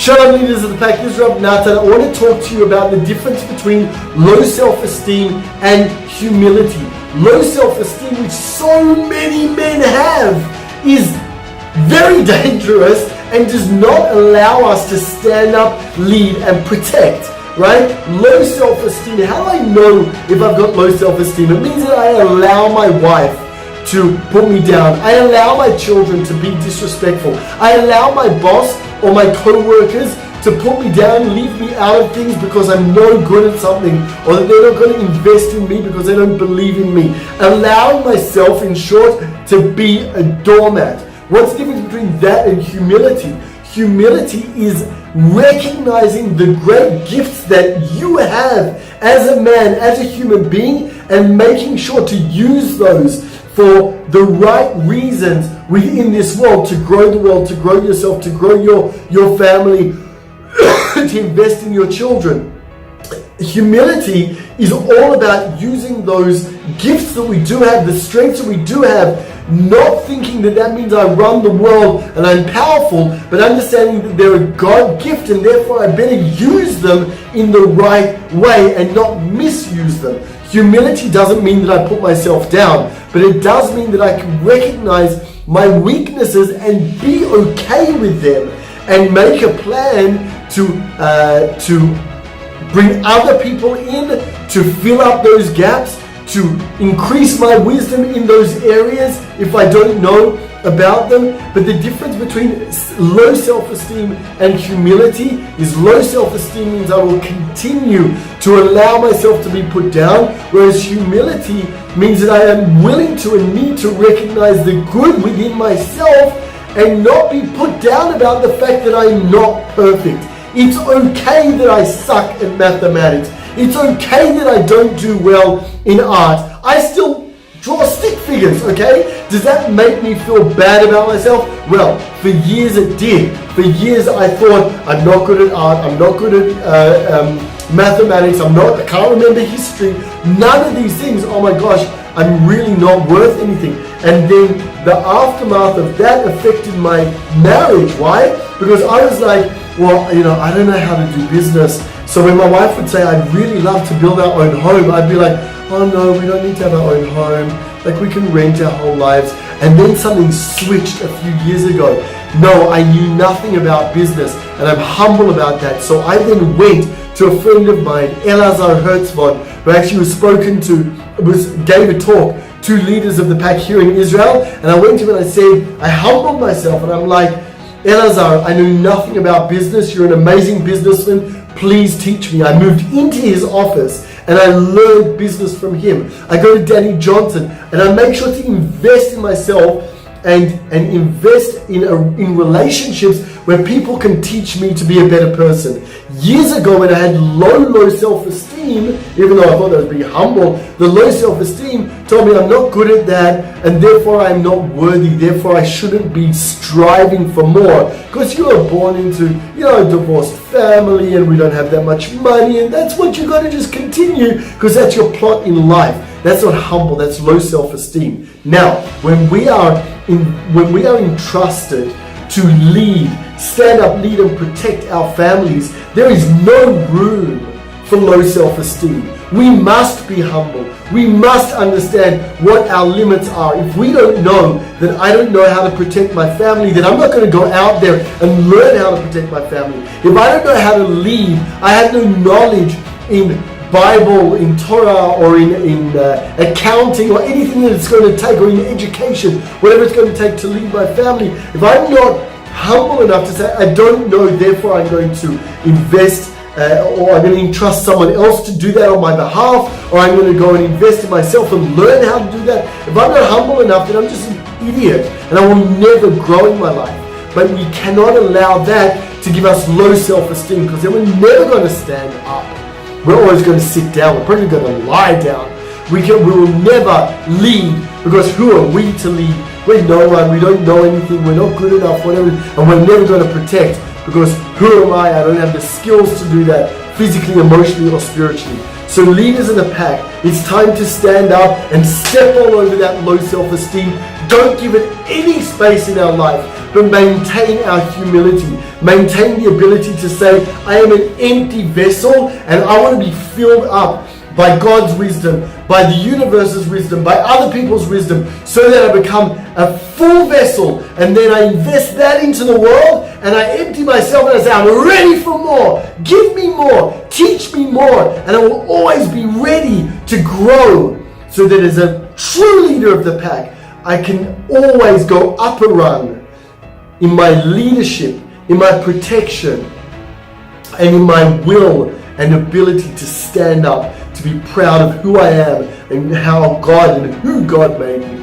Shalom leaders of the pack, this is Rob Nathan. I want to talk to you about the difference between low self-esteem and humility. Low self-esteem, which so many men have, is very dangerous and does not allow us to stand up, lead and protect, right? Low self-esteem, how do I know if I've got low self-esteem? It means that I allow my wife to put me down. I allow my children to be disrespectful. I allow my boss or my co-workers to put me down, leave me out of things because I'm no good at something, or that they're not going to invest in me because they don't believe in me. Allowing myself, in short, to be a doormat. What's the difference between that and humility? Humility is recognizing the great gifts that you have as a man, as a human being, and making sure to use those for the right reasons within this world, to grow the world, to grow yourself, to grow your family, to invest in your children. Humility is all about using those gifts that we do have, the strengths that we do have, not thinking that that means I run the world and I'm powerful, but understanding that they're a God gift and therefore I better use them in the right way and not misuse them. Humility doesn't mean that I put myself down, but it does mean that I can recognize my weaknesses and be okay with them and make a plan to bring other people in, to fill up those gaps, to increase my wisdom in those areas if I don't know about them. But the difference between low self-esteem and humility is low self-esteem means I will continue to allow myself to be put down, whereas humility means that I am willing to and need to recognize the good within myself and not be put down about the fact that I'm not perfect. It's okay that I suck at mathematics. It's okay that I don't do well in art. I still draw stick figures, okay? Does that make me feel bad about myself? Well, for years it did. For years I thought, I'm not good at art, I'm not good at mathematics, I can't remember history. None of these things, oh my gosh, I'm really not worth anything. And then the aftermath of that affected my marriage. Why? Because I was like, well, I don't know how to do business. So when my wife would say, I'd really love to build our own home, I'd be like, oh no, we don't need to have our own home. Like, we can rent our whole lives. And then something switched a few years ago. No, I knew nothing about business, and I'm humble about that. So I then went to a friend of mine, Elazar Hertzvon, who actually gave a talk to leaders of the pack here in Israel. And I went to him and I said, I humbled myself, and I'm like, Elazar, I knew nothing about business. You're an amazing businessman. Please teach me. I moved into his office and I learned business from him. I go to Danny Johnson and I make sure to invest in myself and invest in relationships where people can teach me to be a better person. Years ago, when I had low self-esteem, even though I thought I was being humble, the low self-esteem told me I'm not good at that and therefore I'm not worthy, therefore I shouldn't be striving for more. Because you were born into a divorced family and we don't have that much money, and that's what you got to just continue because that's your plot in life. That's not humble, that's low self-esteem. Now, when we are entrusted to lead, stand up, lead and protect our families, there is no room for low self-esteem. We must be humble. We must understand what our limits are. If we don't know that I don't know how to protect my family, then I'm not going to go out there and learn how to protect my family. If I don't know how to lead, I have no knowledge in Bible, in Torah, or in accounting, or anything that it's going to take, or in education, whatever it's going to take to lead my family. If I'm not humble enough to say, I don't know, therefore I'm going to invest, or I'm going to entrust someone else to do that on my behalf, or I'm going to go and invest in myself and learn how to do that. If I'm not humble enough, then I'm just an idiot, and I will never grow in my life. But we cannot allow that to give us low self-esteem, because then we're never going to stand up. We're always going to sit down. We're probably going to lie down. We will never lead, because who are we to lead? We're no one. We don't know anything. We're not good enough, whatever. And we're never going to protect, because who am I? I don't have the skills to do that physically, emotionally, or spiritually. So leaders in the pack, it's time to stand up and step all over that low self-esteem. Don't give it any space in our life. but maintain our humility. Maintain the ability to say, I am an empty vessel and I want to be filled up by God's wisdom, by the universe's wisdom, by other people's wisdom, so that I become a full vessel, and then I invest that into the world and I empty myself and I say, I'm ready for more. Give me more. Teach me more. And I will always be ready to grow, so that as a true leader of the pack, I can always go up a rung in my leadership, in my protection, and in my will and ability to stand up, to be proud of who I am and how God and who God made me.